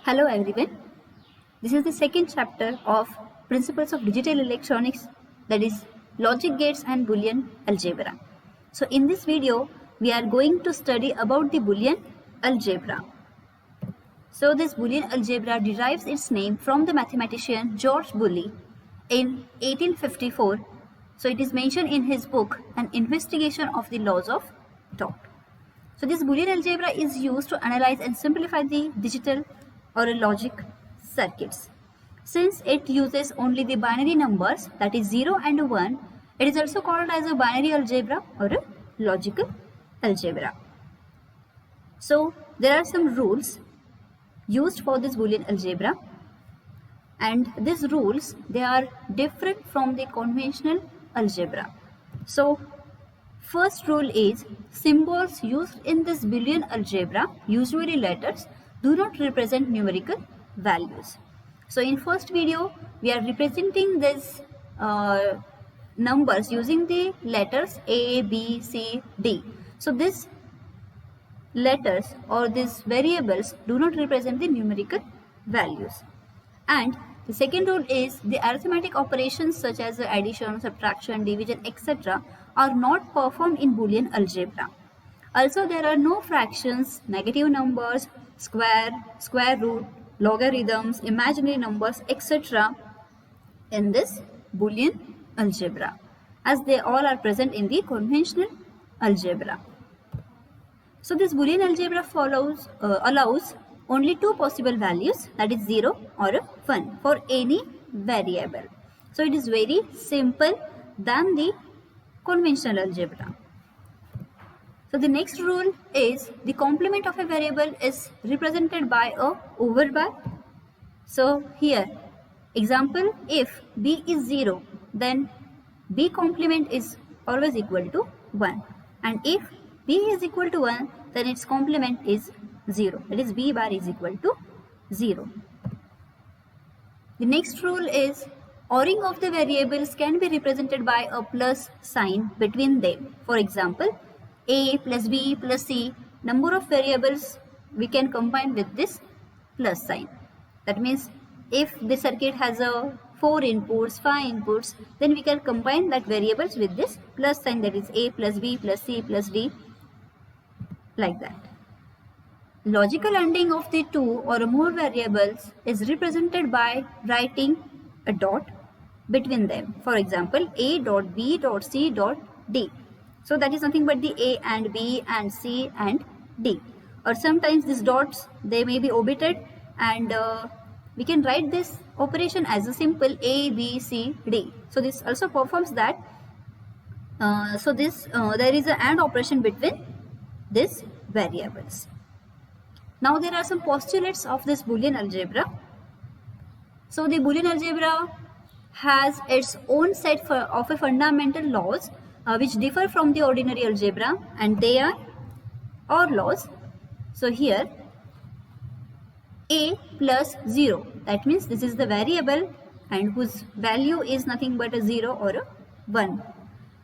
Hello everyone. This is the second chapter of Principles of Digital Electronics, that is Logic Gates and Boolean Algebra. So in this video we are going to study about the Boolean algebra. So this Boolean algebra derives its name from the mathematician George Boole in 1854. So it is mentioned in his book An Investigation of the Laws of Thought. So this Boolean algebra is used to analyze and simplify the digital or logic circuits. Since it uses only the binary numbers, that is 0 and 1, it is also called as a binary algebra or a logical algebra. So there are some rules used for this Boolean algebra, and these rules, they are different from the conventional algebra. So first rule is symbols used in this Boolean algebra, usually letters, do not represent numerical values. So in first video we are representing these numbers using the letters A, B, C, D. So these letters or these variables do not represent the numerical values. And the second rule is the arithmetic operations such as addition, subtraction, division, etc. are not performed in Boolean algebra. Also, there are no fractions, negative numbers, square root, logarithms, imaginary numbers, etc. in this Boolean algebra, as they all are present in the conventional algebra. So this Boolean algebra allows only two possible values, that is 0 or 1 for any variable. So it is very simple than the conventional algebra. So the next rule is the complement of a variable is represented by a overbar. So here, example, if b is 0, then b complement is always equal to 1. And if b is equal to 1, then its complement is 0. That is b bar is equal to 0. The next rule is ORing of the variables can be represented by a plus sign between them. For example, a plus b plus c, number of variables we can combine with this plus sign. That means if the circuit has a 4 inputs, 5 inputs, then we can combine that variables with this plus sign, that is a plus b plus c plus d, like that. Logical ANDing of the two or more variables is represented by writing a dot between them. For example, a dot b dot c dot d. So that is nothing but the a and b and c and d. Or sometimes these dots, they may be omitted, and we can write this operation as a simple a, b, c, d. So this also performs that. There is an AND operation between these variables. Now there are some postulates of this Boolean algebra. So the Boolean algebra has its own set of fundamental laws which differ from the ordinary algebra, and they are OR laws. So here a plus 0, that means this is the variable and whose value is nothing but a 0 or a 1.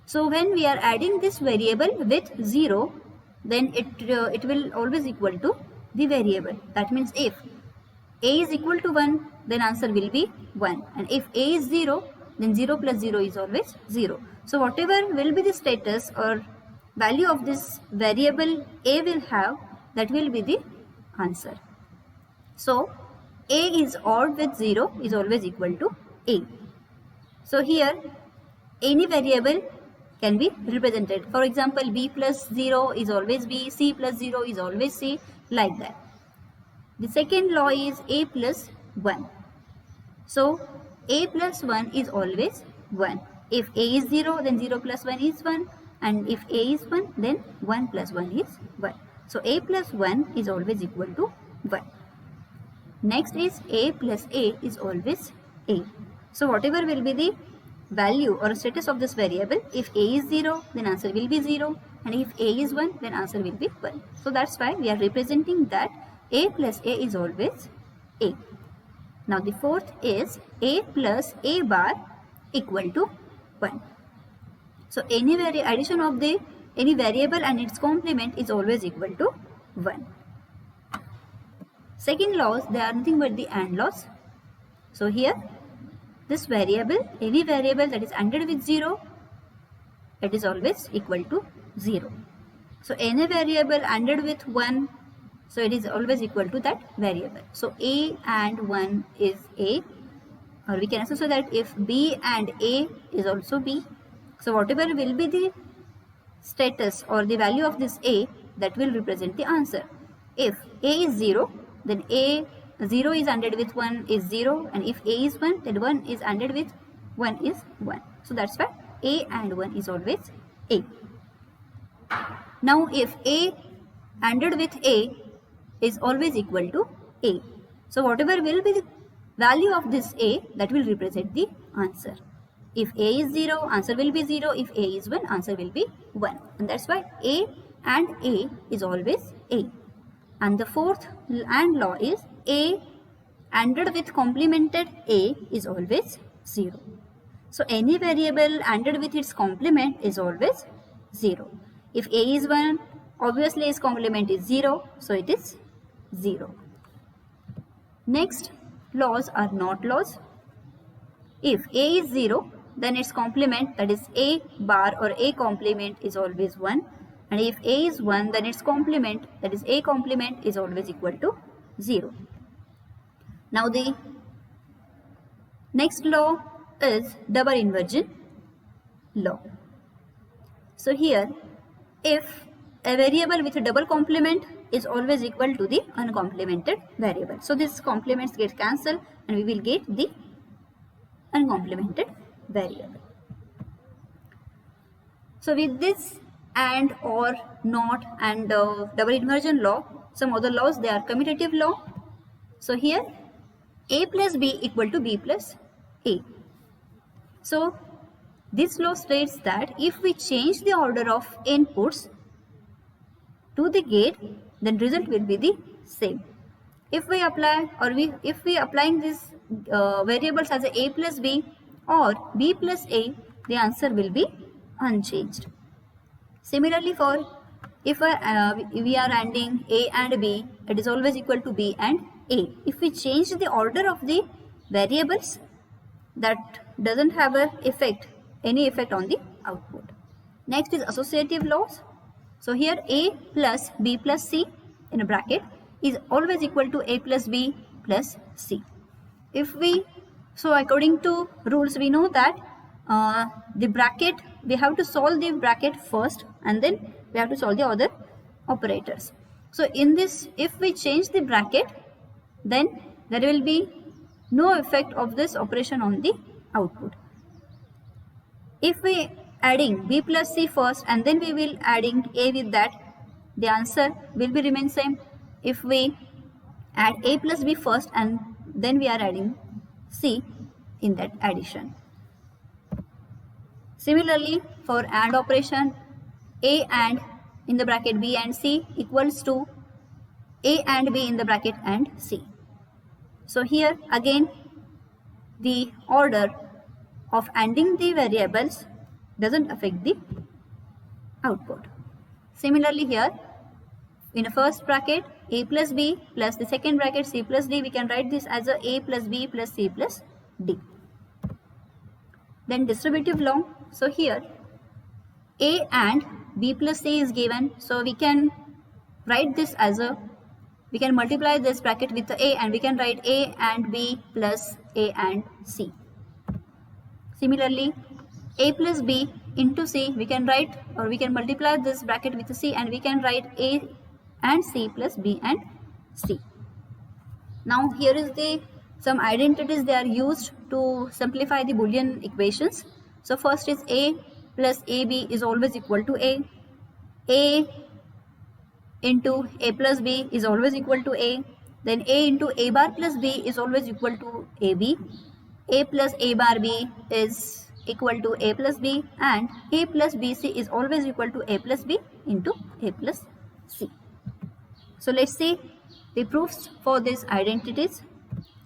So when we are adding this variable with 0, then it will always equal to the variable. That means if a is equal to 1, then answer will be 1, and if a is 0, then 0 plus 0 is always 0. So whatever will be the status or value of this variable a will have, that will be the answer. So a is OR with 0 is always equal to a. So here any variable can be represented. For example, b plus 0 is always b, c plus 0 is always c, like that. The second law is a plus 1. So a plus 1 is always 1. If a is 0, then 0 plus 1 is 1, and if a is 1, then 1 plus 1 is 1. So a plus 1 is always equal to 1. Next is a plus a is always a. So whatever will be the value or status of this variable, if a is 0, then answer will be 0, and if a is 1, then answer will be 1. So that's why we are representing that a plus a is always a. Now the fourth is a plus a bar equal to 1. So any addition of any variable and its complement is always equal to 1. Second laws, they are nothing but the AND laws. So here, this variable, any variable that is ANDed with 0, it is always equal to 0. So any variable ANDed with 1, so it is always equal to that variable. So A and 1 is A, or we can also say that if B and A is also B, so whatever will be the status or the value of this A, that will represent the answer. If A is 0, then A 0 is ANDed with 1 is 0, and if A is 1, then 1 is ANDed with 1 is 1. So that's why A and 1 is always A. Now if A ANDed with A is always equal to A, so whatever will be the value of this A, that will represent the answer. If A is 0, answer will be 0. If A is 1, answer will be 1. And that's why A and A is always A. And the fourth AND law is A ANDed with complemented A is always 0. So any variable ANDed with its complement is always 0. If A is 1, obviously its complement is 0, so it is 0. Next, laws are NOT laws. If A is 0, then its complement, that is A bar or A complement, is always 1. And if A is 1, then its complement, that is A complement, is always equal to 0. Now the next law is double inversion law. So here, if a variable with a double complement is always equal to the uncomplemented variable. So these complements get cancelled and we will get the uncomplemented variable. So with this AND or NOT and double inversion law, some other laws, they are commutative law. So here A plus B equal to B plus A. So this law states that if we change the order of inputs to the gate, then result will be the same. If we apply if we applying these variables as A plus B or B plus A, the answer will be unchanged. Similarly, for if we are ANDing A and B, it is always equal to B and A. If we change the order of the variables, that doesn't have any effect on the output. Next is associative laws. So here A plus B plus C in a bracket is always equal to A plus B plus C. So according to rules, we know that the bracket, we have to solve the bracket first and then we have to solve the other operators. So in this, if we change the bracket, then there will be no effect of this operation on the output. If we adding B plus C first and then we will adding A with that, the answer will be remain same. If we add A plus B first and then we are adding C in that addition. Similarly, for AND operation, A and in the bracket B and C equals to A and B in the bracket and C. So here again, the order of ANDing the variables doesn't affect the output. Similarly here, in the first bracket A plus B plus the second bracket C plus D, we can write this as A plus B plus C plus D. Then distributive law. So here A and B plus C is given, so we can write this as we can multiply this bracket with the A and we can write A and B plus A and C. Similarly, A plus B into C, we can write or we can multiply this bracket with the C and we can write A and C plus B and C. Now here is some identities they are used to simplify the Boolean equations. So first is A plus AB is always equal to A into A plus B is always equal to A, then A into A bar plus B is always equal to AB, A plus A bar B is equal to A plus B, and A plus BC is always equal to A plus B into A plus C. So let's see the proofs for these identities.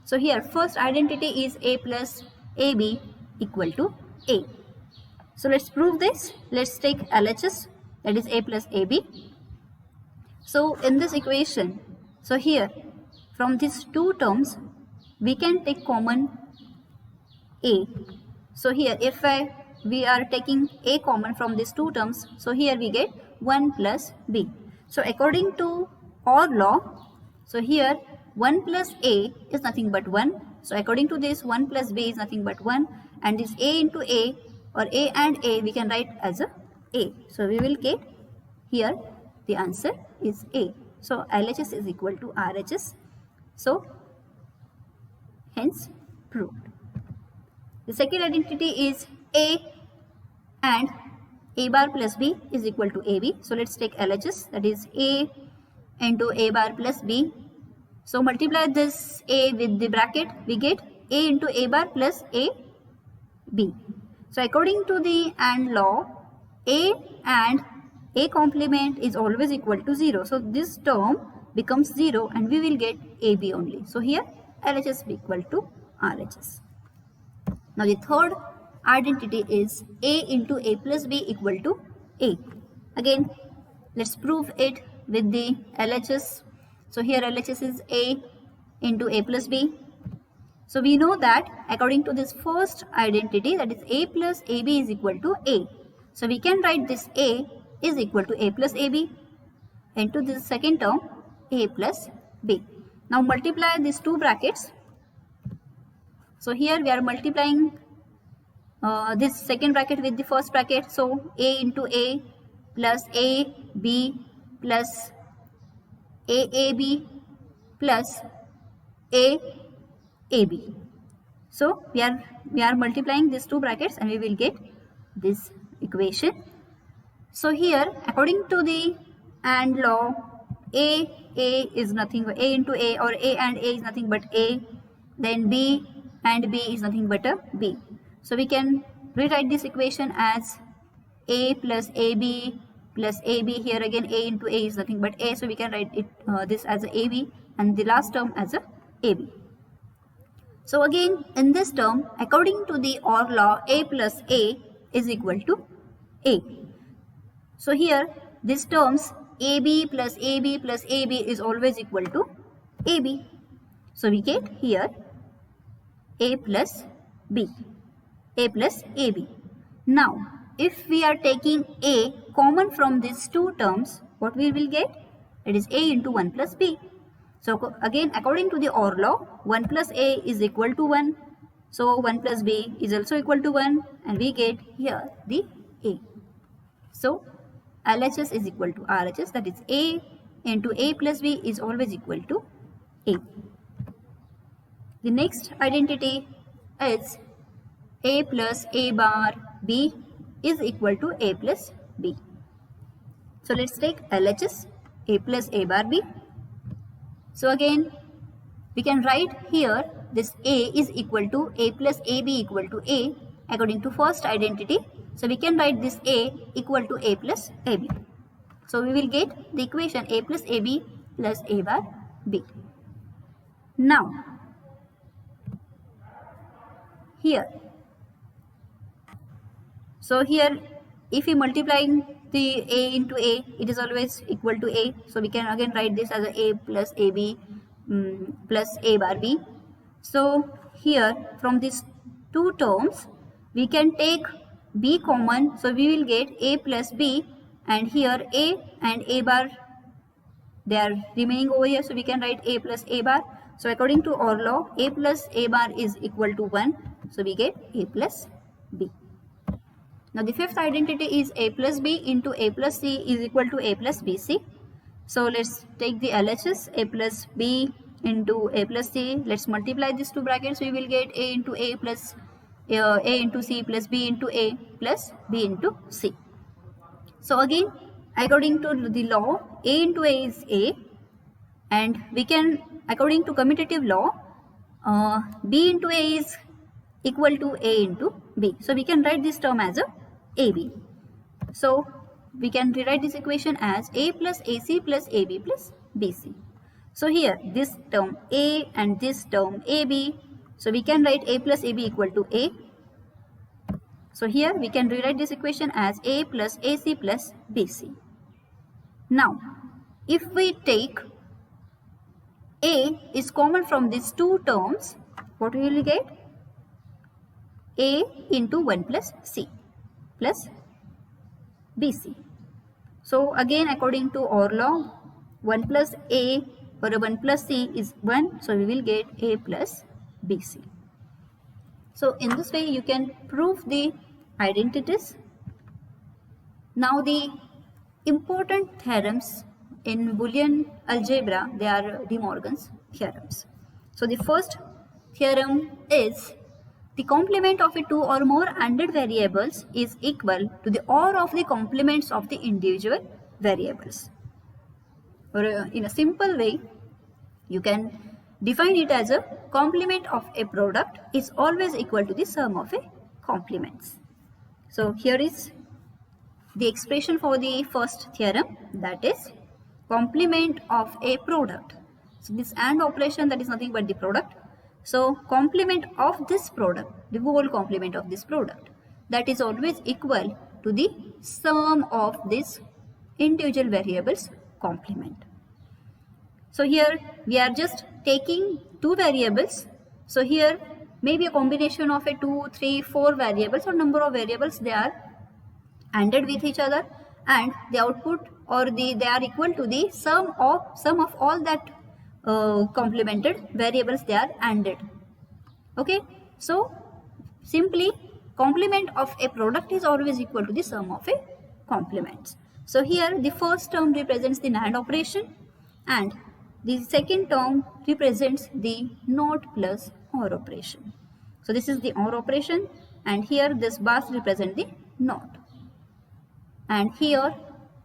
So here first identity is A plus AB equal to A. So let's prove this. Let's take LHS, that is A plus AB. So in this equation, so here from these two terms, we can take common a. So here if we are taking a common from these two terms, so here we get 1 plus b. So according to OR law, so here 1 plus a is nothing but 1. So according to this, 1 plus b is nothing but 1, and this a into a or a and a we can write as a. So we will get here the answer is a. So LHS is equal to RHS. So hence proved. The second identity is a and a bar plus b is equal to ab. So let's take LHS, that is a into a bar plus b. So multiply this a with the bracket, we get a into a bar plus a b. So according to the AND law, a and a complement is always equal to 0. So this term becomes 0 and we will get ab only. So here LHS be equal to RHS. Now the third identity is a into a plus b equal to a. Again, let's prove it with the LHS. So here LHS is a into a plus b. So we know that according to this first identity, that is a plus ab is equal to a. So we can write this a is equal to a plus ab, into this second term a plus b. Now multiply these two brackets. So here we are multiplying this second bracket with the first bracket. So a into a plus a b plus aab plus aab. So we are multiplying these two brackets and we will get this equation. So here according to the AND law, a is nothing but a into a, or a and a is nothing but a, then b and b is nothing but a b. So we can rewrite this equation as a plus ab plus ab. Here again a into a is nothing but a, so we can write it this as a ab and the last term as a ab. So again in this term, according to the OR law, a plus a is equal to a. So here these terms ab plus ab plus ab is always equal to ab. So we get here a plus b, a plus ab. Now if we are taking a common from these two terms, what we will get? It is a into 1 plus b. So again according to the OR law, 1 plus a is equal to 1. So 1 plus b is also equal to 1 and we get here the a. So LHS is equal to RHS, that is a into a plus b is always equal to a. The next identity is a plus a bar b is equal to a plus b. So let's take LHS, a plus a bar b. So again we can write here this a is equal to a plus ab equal to a according to first identity. So we can write this a equal to a plus ab. So we will get the equation a plus ab plus a bar b. Now here, so here if we multiplying the a into a, it is always equal to a. So we can again write this as a plus ab plus a bar b. So here from these two terms we can take b common, so we will get a plus b, and here a and a bar they are remaining over here, so we can write a plus a bar. So according to OR law, a plus a bar is equal to 1, so we get a plus b. Now the fifth identity is a plus b into a plus c is equal to a plus bc. So let's take the LHS, a plus b into a plus c. Let's multiply these two brackets, we will get a into a plus a into c plus b into a plus b into c. So again according to the law, a into a is a, and we can, according to commutative law, b into a is equal to a into b. So we can write this term as a ab. So we can rewrite this equation as a plus ac plus ab plus bc. So here this term a and this term ab, so we can write a plus ab equal to a. So here we can rewrite this equation as a plus ac plus bc. Now if we take A is common from these two terms, what we will get? A into 1 plus C plus BC. So again, according to OR law, 1 plus A or 1 plus C is 1. So we will get A plus BC. So in this way, you can prove the identities. Now the important theorems in Boolean algebra, they are De Morgan's theorems. So the first theorem is the complement of a two or more ANDed variables is equal to the OR of the complements of the individual variables. Or in a simple way, you can define it as a complement of a product is always equal to the sum of a complements. So here is the expression for the first theorem, that is complement of a product. So this AND operation, that is nothing but the product. So complement of this product, the whole complement of this product, that is always equal to the sum of this individual variables complement. So here we are just taking two variables. So here maybe a combination of a 2, 3, 4 variables or number of variables, they are ANDed with each other, and the output or they are equal to the sum of all that complemented variables, they are ANDed. Okay, so simply complement of a product is always equal to the sum of a complements. So here the first term represents the NAND operation and the second term represents the NOT plus OR operation. So this is the OR operation, and here this bars represent the NOT. And here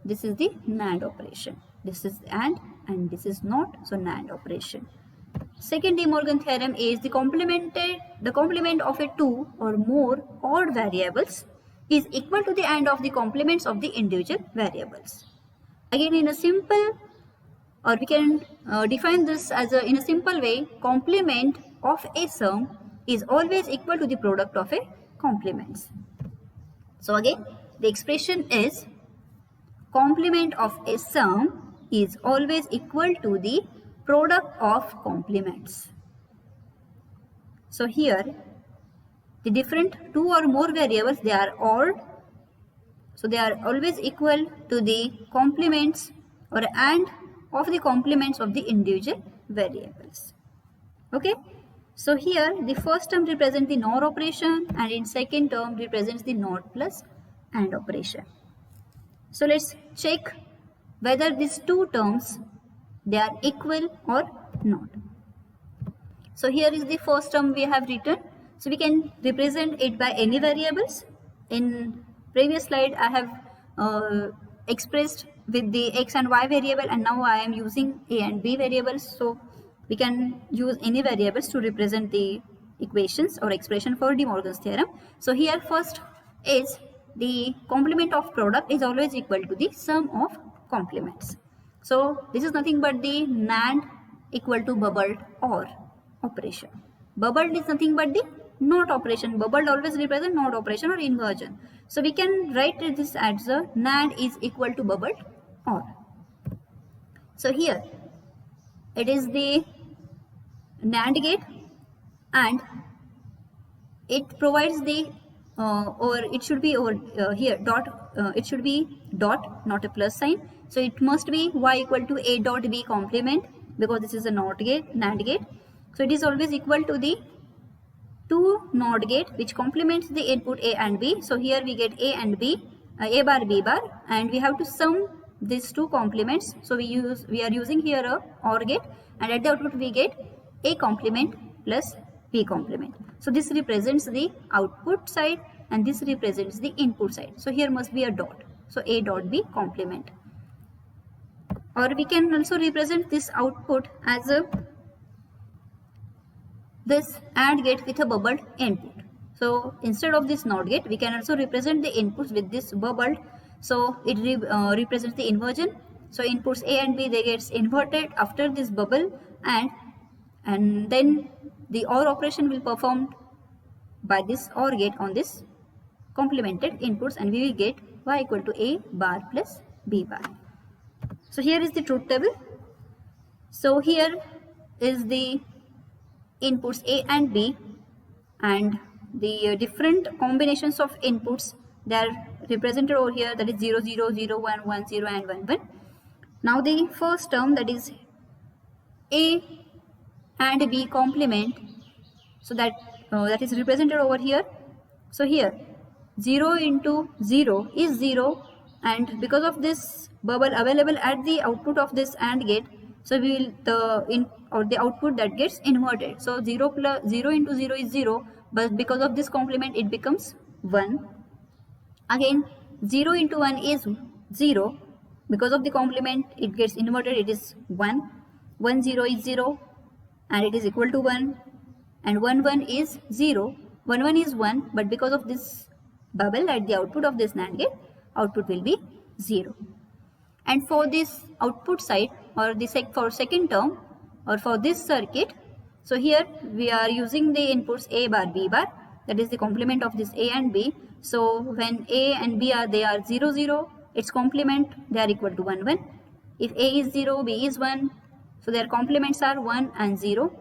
this is the NAND operation. This is AND and this is NOT, so NAND operation. Second De Morgan theorem is the complement of a two or more odd variables is equal to the AND of the complements of the individual variables. Again, in a simple, or we can define this as in a simple way, complement of a sum is always equal to the product of a complements. So again, the expression is complement of a sum is always equal to the product of complements. So here the different two or more variables, they are odd, so they are always equal to the complements or AND of the complements of the individual variables. Okay, so here the first term represents the NOR operation and in second term represents the NOT plus AND operation. So let's check whether these two terms, they are equal or not. So here is the first term we have written. So we can represent it by any variables. In previous slide I have expressed with the x and y variable, and now I am using a and b variables. So we can use any variables to represent the equations or expression for De Morgan's theorem. So here first is the complement of product is always equal to the sum of complements. So this is nothing but the NAND equal to bubbled OR operation. Bubbled is nothing but the NOT operation. Bubbled always represent NOT operation or inversion. So we can write this as a NAND is equal to bubbled OR. So here it is the NAND gate and it provides the or it should be over here dot, it should be dot, not a plus sign. So it must be y equal to a dot b complement, because this is a NOT gate, NAND gate. So it is always equal to the two NOT gate which complements the input a and b. So here we get a and b, a bar b bar, and we have to sum these two complements. So we are using here a OR gate, and at the output we get a complement plus b complement. So this represents the output side and this represents the input side. So here must be a dot. So a dot b complement. Or we can also represent this output as a this AND gate with a bubbled input. So instead of this NOT gate, we can also represent the inputs with this bubbled. So it represents the inversion. So inputs A and B, they gets inverted after this bubble, and then the OR operation will perform by this OR gate on this complemented inputs, and we will get y equal to a bar plus b bar. So here is the truth table. So here is the inputs A and B, and the different combinations of inputs, they are represented over here, that is 0 0 0 1 1 0 and 1 1. Now the first term, that is A and B complement, so that is represented over here. So here 0 into 0 is 0, and because of this bubble available at the output of this AND gate, so we will the output that gets inverted. So 0 into 0 is 0, but because of this complement it becomes 1. Again 0 into 1 is 0, because of the complement it gets inverted, it is 1. 1 0 is 0 and it is equal to 1, and 1 1 is 0. 1 1 is 1, but because of this bubble at the output of this NAND gate, output will be 0. And for this output side, or the for second term, or for this circuit, so here we are using the inputs A bar B bar, that is the complement of this A and B. So when A and B are 0 0, its complement they are equal to 1 1. If A is 0, B is 1, so their complements are 1 and 0.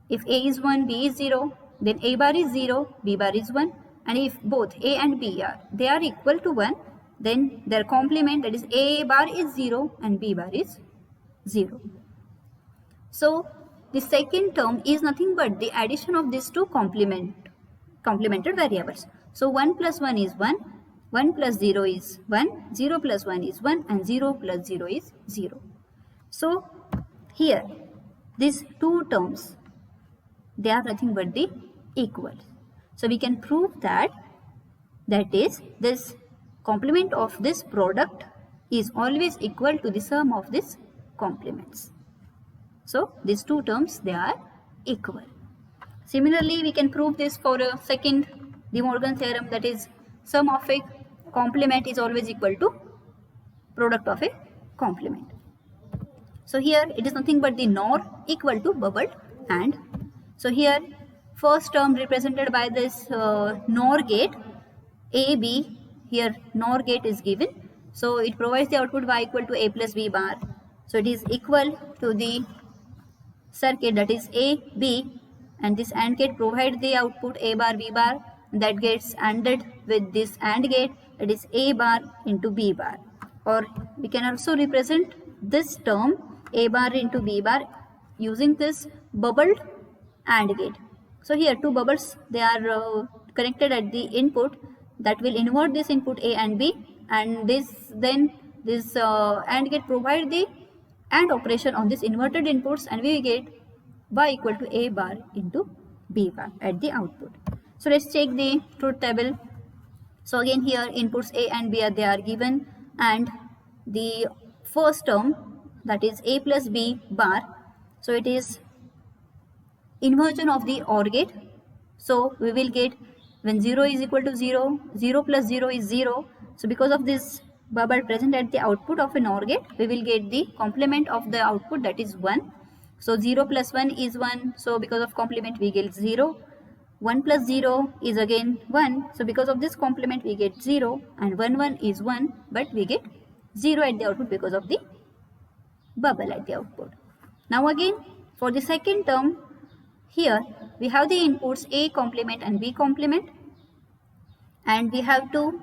If A is 1, B is 0, then A bar is 0, B bar is 1. And if both A and B are equal to 1, then their complement, that is A bar is 0 and B bar is 0. So the second term is nothing but the addition of these two complemented variables. So 1 plus 1 is 1, 1 plus 0 is 1, 0 plus 1 is 1, and 0 plus 0 is 0. So here these two terms, they are nothing but the equal. So we can prove that is this complement of this product is always equal to the sum of these complements. So these two terms, they are equal. Similarly, we can prove this for a second De Morgan theorem, that is sum of a complement is always equal to product of a complement. So here it is nothing but the NOR equal to bubbled AND. So here first term represented by this NOR gate AB, here NOR gate is given. So it provides the output Y equal to A plus B bar. So it is equal to the circuit, that is A, B, and this AND gate provides the output A bar, B bar, that gets ANDed with this AND gate, that is A bar into B bar. Or we can also represent this term A bar into B bar using this bubbled AND gate. So here two bubbles, they are connected at the input, that will invert this input A and B, and this AND gate provide the AND operation on this inverted inputs, and we get Y equal to A bar into B bar at the output. So let's check the truth table. So again here inputs A and B they are given, and the first term, that is A plus B bar, so it is inversion of the OR gate. So we will get when 0 is equal to 0, 0 plus 0 is 0. So because of this bubble present at the output of an OR gate, we will get the complement of the output, that is 1. So 0 plus 1 is 1. So because of complement we get 0. 1 plus 0 is again 1. So because of this complement we get 0, and 1 1 is 1, but we get 0 at the output because of the bubble at the output. Now again for the second term, here we have the inputs A complement and B complement, and we have to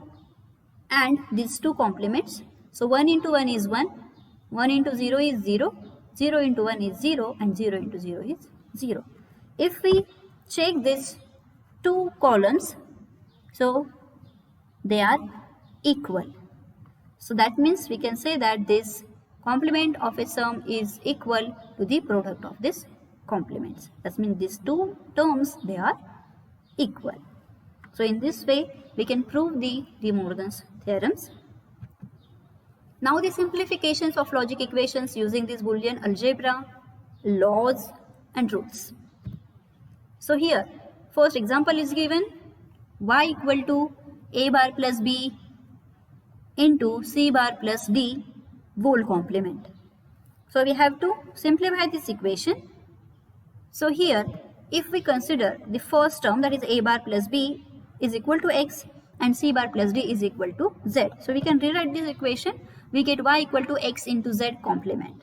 AND these two complements. So 1 into 1 is 1, 1 into 0 is 0, 0 into 1 is 0, and 0 into 0 is 0. If we check these two columns, so they are equal. So that means we can say that this complement of a sum is equal to the product of this complements. That means these two terms, they are equal. So in this way we can prove the De Morgan's theorems. Now the simplifications of logic equations using this Boolean algebra, laws and rules. So here first example is given, y equal to a bar plus b into c bar plus d whole complement. So we have to simplify this equation. So here if we consider the first term, that is a bar plus b is equal to x and c bar plus d is equal to z. So we can rewrite this equation. We get y equal to x into z complement.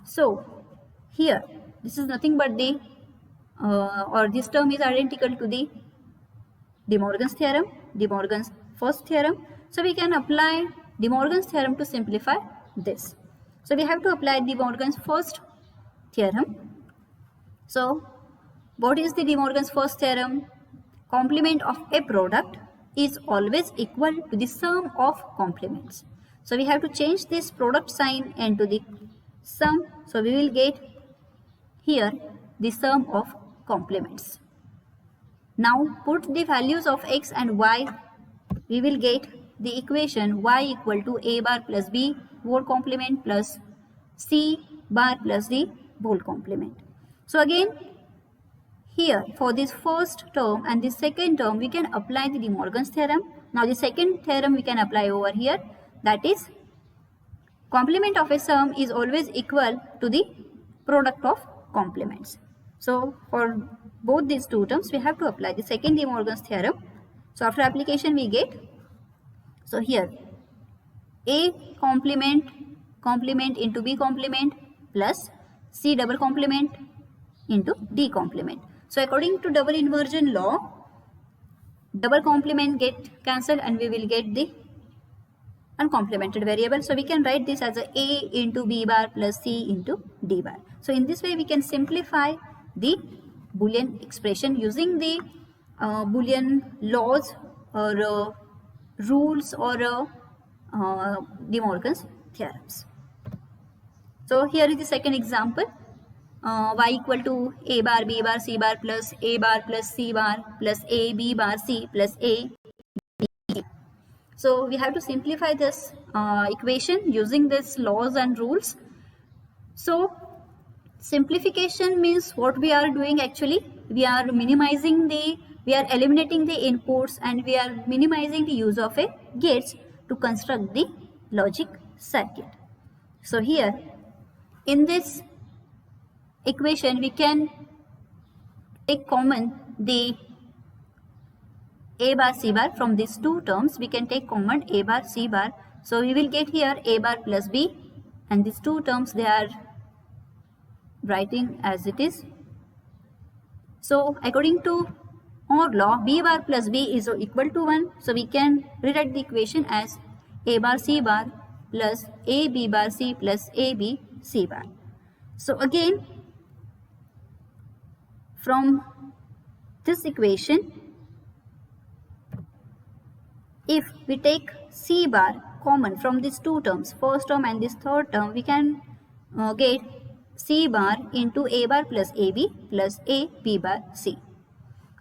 So here this is nothing but the or this term is identical to the De Morgan's theorem, De Morgan's first theorem. So we can apply De Morgan's theorem to simplify this. So we have to apply De Morgan's first theorem. So what is the De Morgan's first theorem? Complement of a product is always equal to the sum of complements. So we have to change this product sign into the sum. So we will get here the sum of complements. Now put the values of x and y. We will get the equation y equal to a bar plus b whole complement plus c bar plus d whole complement. So again, here for this first term and the second term we can apply the De Morgan's theorem. Now the second theorem we can apply over here, that is complement of a sum is always equal to the product of complements. So for both these two terms we have to apply the second De Morgan's theorem. So after application we get, so here A complement into B complement plus C double complement into D complement. So according to double inversion law, double complement get cancelled and we will get the uncomplemented variable. So we can write this as a into B bar plus C into D bar. So in this way we can simplify the Boolean expression using the Boolean laws or rules or De Morgan's theorems. So here is the second example. Y equal to a bar b bar c bar plus a bar plus c bar plus a b bar c plus a b. So we have to simplify this equation using these laws and rules. So simplification means what we are doing actually, we are eliminating the inputs and we are minimizing the use of a gates to construct the logic circuit. So here in this equation we can take common the a bar c bar. From these two terms we can take common a bar c bar. So we will get here a bar plus b, and these two terms they are writing as it is. So according to OR law, b bar plus b is equal to 1. So we can rewrite the equation as a bar c bar plus a b bar c plus a b c bar. So again, from this equation, if we take c bar common from these two terms, first term and this third term, we can get c bar into a bar plus ab plus a b bar c.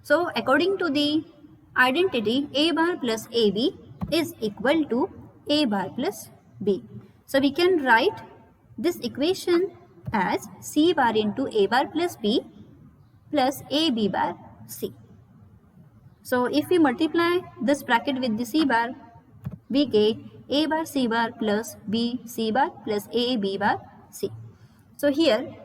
So according to the identity, a bar plus ab is equal to a bar plus b. So we can write this equation as c bar into a bar plus b plus a b bar c. So if we multiply this bracket with the c bar, we get a bar c bar plus b c bar plus a b bar c. So here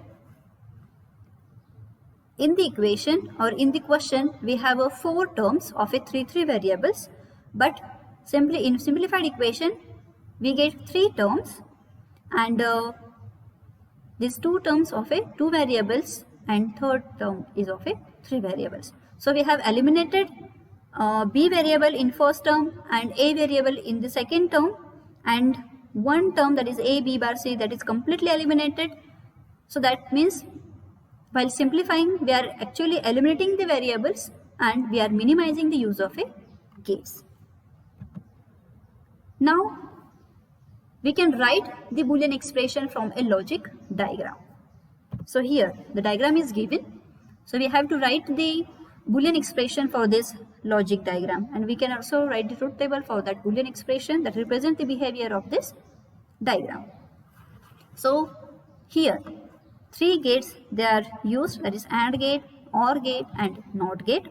in the equation or in the question we have 4 terms of a 3 variables, but simply in simplified equation we get 3 terms and these 2 terms of a 2 variables and third term is of a 3 variables. So we have eliminated b variable in first term and a variable in the second term, and one term that is a b bar c that is completely eliminated. So that means while simplifying we are actually eliminating the variables and we are minimizing the use of a gates. Now we can write the Boolean expression from a logic diagram. So here the diagram is given. So we have to write the Boolean expression for this logic diagram, and we can also write the truth table for that Boolean expression that represent the behavior of this diagram. So here 3 gates they are used, that is AND gate, OR gate and NOT gate.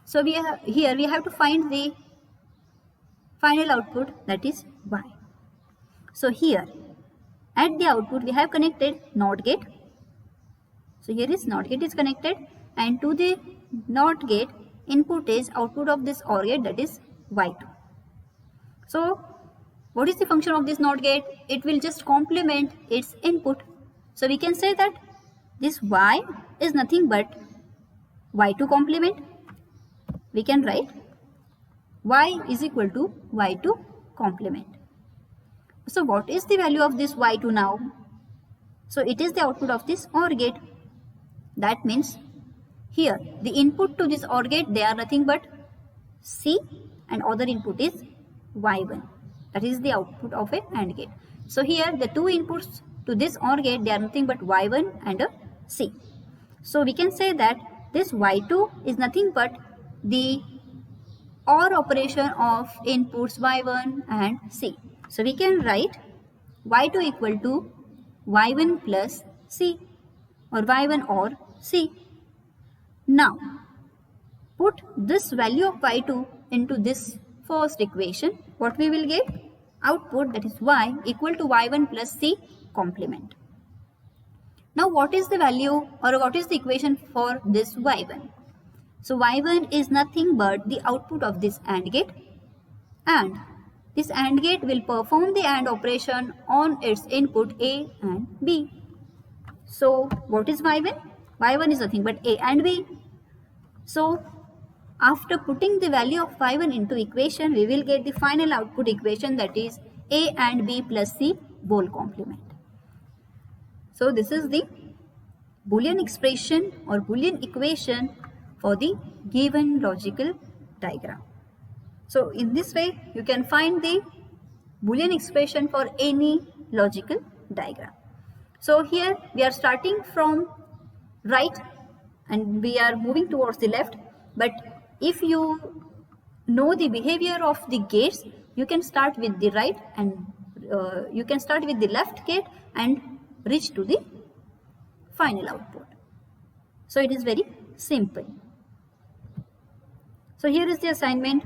So here we have to find the final output, that is Y. So here at the output we have connected NOT gate. So here is NOT gate is connected, and to the NOT gate input is output of this OR gate, that is Y2. So what is the function of this NOT gate? It will just complement its input. So we can say that this y is nothing but y2 complement. We can write y is equal to y2 complement. So what is the value of this y2 now? So it is the output of this OR gate. That means here the input to this OR gate, they are nothing but C, and other input is y1. That is the output of a AND gate. So here the two inputs to this OR gate, they are nothing but y1 and a C. So we can say that this y2 is nothing but the OR operation of inputs y1 and C. So we can write y2 equal to y1 plus C, or y1 or C. Now put this value of y2 into this first equation. What we will get? Output, that is y equal to y1 plus C complement. Now what is the value, or what is the equation for this y1? So y1 is nothing but the output of this AND gate, and this AND gate will perform the AND operation on its input A and B. So what is y1? y1 is nothing but A and B. So after putting the value of y1 into equation, we will get the final output equation, that is A and B plus C whole complement. So this is the Boolean expression or Boolean equation for the given logical diagram. So in this way, you can find the Boolean expression for any logical diagram. So here we are starting from right and we are moving towards the left, but if you know the behavior of the gates, you can start with the right and you can start with the left gate and reach to the final output. So it is very simple. So here is the assignment.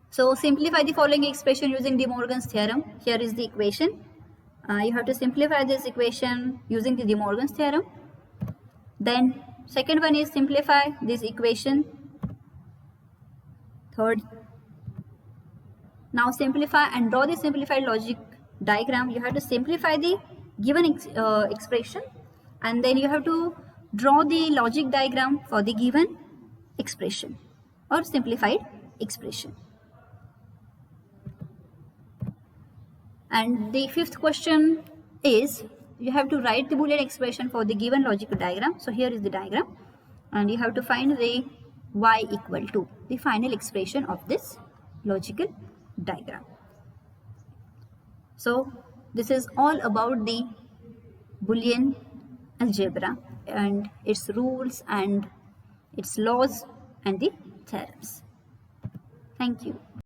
So simplify the following expression using De Morgan's theorem. Here is the equation. You have to simplify this equation using the De Morgan's theorem. Then second one is simplify this equation. Third, now simplify and draw the simplified logic diagram. You have to simplify the given expression, and then you have to draw the logic diagram for the given expression or simplified expression. And the fifth question is, you have to write the Boolean expression for the given logical diagram. So here is the diagram, and you have to find the y equal to the final expression of this logical diagram. So this is all about the Boolean algebra and its rules and its laws and the theorems. Thank you.